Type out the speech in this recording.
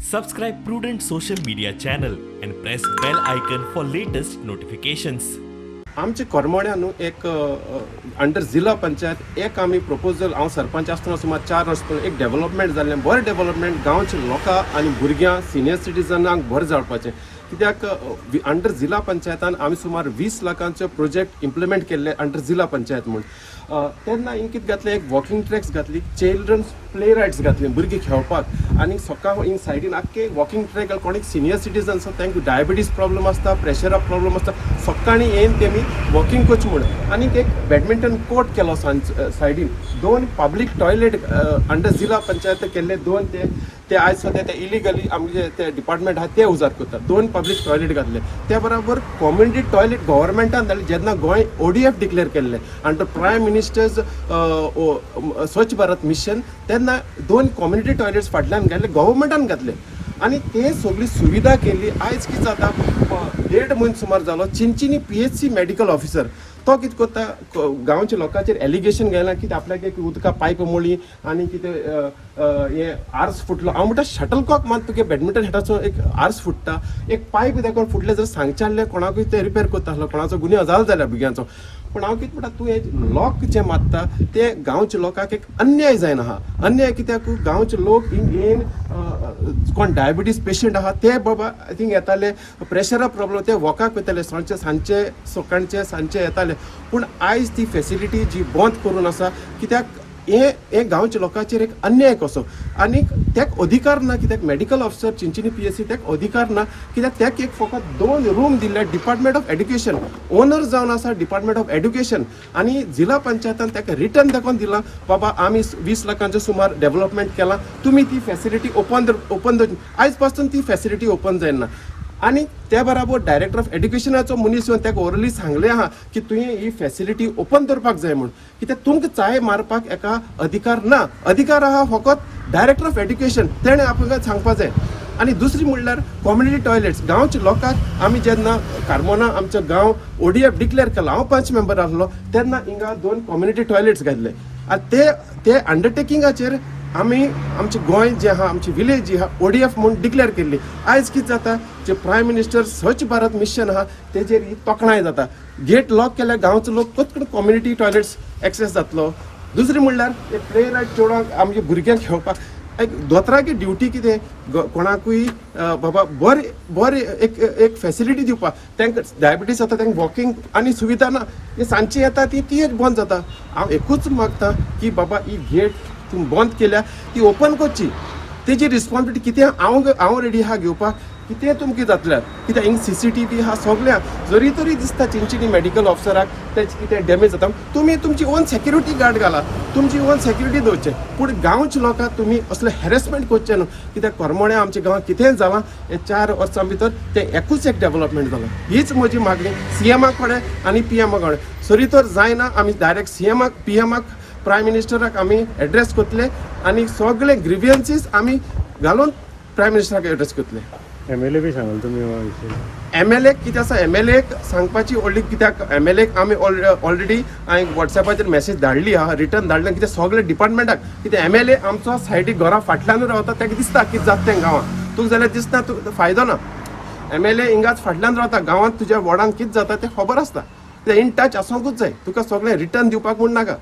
Subscribe Prudent social media channel and press bell icon for latest notifications. आमचे करमोण्या न्हू एक under जिल्हा पंचायत एक आमी प्रपोजल हांव सरपंच आसतना सुमार 4 वर्सां पयलीं एक डेव्हलपमेंट जाल्लें बरें डेव्हलपमेंट गांवच्या लोकां आनी भुरग्यां सिनियर सिटीजनांक बरें जावपाचें कित्याक अंडर जिल्हा पंचायतान आमी सुमार 20 लाखांचो प्रोजेक्ट इम्प्लिमेंट केल्ले अंडर जिल्हा पंचायत म्हूण तेन्ना हिंग कितें घातलें एक वॉकिंग ट्रॅक्स घातली चिल्ड्रन्स प्ले रायड्स घातली भुरगीं खेळपाक आनी सकाळ हिंग सायडीन आख्खे वॉकिंग ट्रॅक कोणीक सिनियर सिटीजन आसा तांकां डायबिटीज प्रॉब्लम आसता प्रेशरा प्रॉब्लम आसता सकाळीं येवन तेमी वॉकिंग कोच म्हूण आनी एक बॅडमिंटन कोर्ट केलो सायडीन 2 पब्लीक टॉयलेट अंडर जिल्हा पंचायत केल्ले 2 ते आयज सद्या ते इलिगली आमचे ते डिपार्टमेंट आहा ते उजार करतात 2 पब्लीक टॉयलेट घातले त्या बरोबर कम्युनिटी टॉयलेट गव्हर्मेंटान धाडले जेन्ना गोंय ODF डिक्लेअर केल्ले अंडर प्रायम मिनिस्टर्स स्वच्छ भारत मिशन तेन्ना 2 कम्युनिटी टॉयलेट्स फाटल्यान घातले गव्हर्मेंटान घातले आनी ते सगळी सुविधा केली आयज कितें जाता 1.5 म्हयनो सुमार जालो चिंचिनी PHC मेडिकल ऑफिसर तो कितें करता गांवच्या लोकांचेर एलिगेशन घायलां की आपल्याक एक उदका पायप मोडली आनी कितें हे आर्स फुटलो हांव म्हणटा शटलकॉक मात तुगे बॅडमिंटन हेटाचो एक आर्स फुट्टा एक पायप देखून फुटले जर सांगचे आसलें कोणाकूय ते रिपेर करता आसलो कोणाचो गुन्यांव जालो जाल्यार भुरग्यांचो पूण हांव कितें म्हणटा तूं हे लॉक जे मारता ते गांवच्या लोकांक एक अन्याय जायना आहा अन्याय कित्याक गांवचे लोक हिंग कोण डायबिटीज पेशंट आहा ते बाबा आय थिंक येताले प्रेशरा प्रॉब्लेम ते वॉकाक वयताले सांजचे सकाळचे सांजचे येताले पूण आयज ती फेसिलिटी जी बंद करून आसा कित्याक हे गांवच्या लोकांचेर एक अन्याय कसो आनी त्याक अधिकार ना कित्याक मेडिकल ऑफिसर चिंचिनी PHC त्याक अधिकार ना कित्याक त्याक एक फकत 2 रूम दिल्ले डिपार्टमेंट ऑफ एड्युकेशन ओनर जावन आसा डिपार्टमेंट ऑफ एड्युकेशन आनी जिल्हा पंचायतान ताका रिटर्न दाखोवन दिला बाबा आमी 20 लाखांचो सुमार डेव्हलपमेंट केला तुमी ती फेसिलिटी ओपन आयज पासून ती फेसिलिटी ओपन जायना आनी त्या बरोबर डायरेक्टर ऑफ एड्युकेशनाचो मनीस येवन ताका ओरली सांगलें आहा की तुवें ही फेसिलिटी ओपन करपाक जाय म्हूण कित्याक तुमकां चाय मारपाक एका अधिकार ना अधिकार आहा फकत डायरेक्टर ऑफ एड्युकेशन तेणें आमकां सांगपाक जाय आनी दुसरी म्हणल्यार कम्युनिटी टॉयलेट्स गांवच्या लोकांक आमी जेन्ना कार्मोना आमचो गांव ODF डिक्लेअर केलो हांव 5 मेंबर आसलो तेन्ना हिंगा 2 कम्युनिटी टॉयलेट्स घातले आनी ते अंडरटेकिंगाचेर आमी आमचे गोंय जे आहा आमची विलेज जी आहा ODF म्हणून डिक्लेअर केल्ली आयज कितें जाता जे प्रायम मिनिस्टर स्वच्छ भारत मिशन आहा तेजेर ही तोखणाय जाता गेट लॉक केल्यार गांवचो लोक कतकडे कम्युनिटी टॉयलेट्स एक्सेस जातलो दुसरी म्हणल्यार ते प्ले रायड चेडवांक आमच्या भुरग्यांक खेळपाक एक दोतराची ड्युटी कितें कोणाकूय बाबा बरें एक फेसिलिटी दिवपाक तांकां डायबिटीज जाता तांकां वॉकिंग आनी सुविधा ना हे सांजची येता ती बंद जाता हांव एकूच मागता की बाबा ही गेट तुम्ही बंद केल्या ती ओपन करची तेजी रिस्पॉन्सिबिलिटी कितें हांव रेडी आहा घेवपाक कितें तुमकां जातल्यार कित्याक हिंग CCTV आहा सगळ्या जरी तरी दिसता चिंचिनी मेडिकल ऑफिसराक तेच कितें डॅमेज जाता तुमी तुमची ओन सेक्युरिटी गार्ड घाला तुमची ओन सेक्युरिटी दवरचे पूण गांवच्या लोकांक तुमी असले हॅरेसमेंट करचे न्हू कित्याक करमोण्या आमच्या गांवांत कितेंय जालां हे 4 वर्सां भितर ते एकूच एक डेव्हलपमेंट जालां हीच म्हजी मागणी CMाक कडेन आनी PMाक कडेन सरी तर जायना आमी डायरेक्ट CMाक PMाक प्रायम मिनिस्टराक आमी एड्रेस करतले आनी सगळे ग्रिवियन्सीस आमी घालून प्रायम मिनिस्टराक एड्रेस करतले MLA बी सांगल तुमी MLA कितें आसा MLA सांगपाची व्हडली कित्याक MLA आमी ऑलरेडी हांवें WhatsAppाचेर मेसेज धाडली आहा रिटर्न धाडलें कित्याक सगळे डिपार्टमेंटाक कित्याक MLA आमचो सायडीक घरा फाटल्यानूच रावता ताका दिसता कितें जाता तें गांवांत तुका जाल्यार दिसता फायदो ना MLA हिंगाच फाटल्यान रावता गांवांत तुज्या वॉर्डान कितें जाता तें खबर आसता ते इन टच आसूंकूच जाय तुका सगळें रिटर्न दिवपाक म्हूण नाका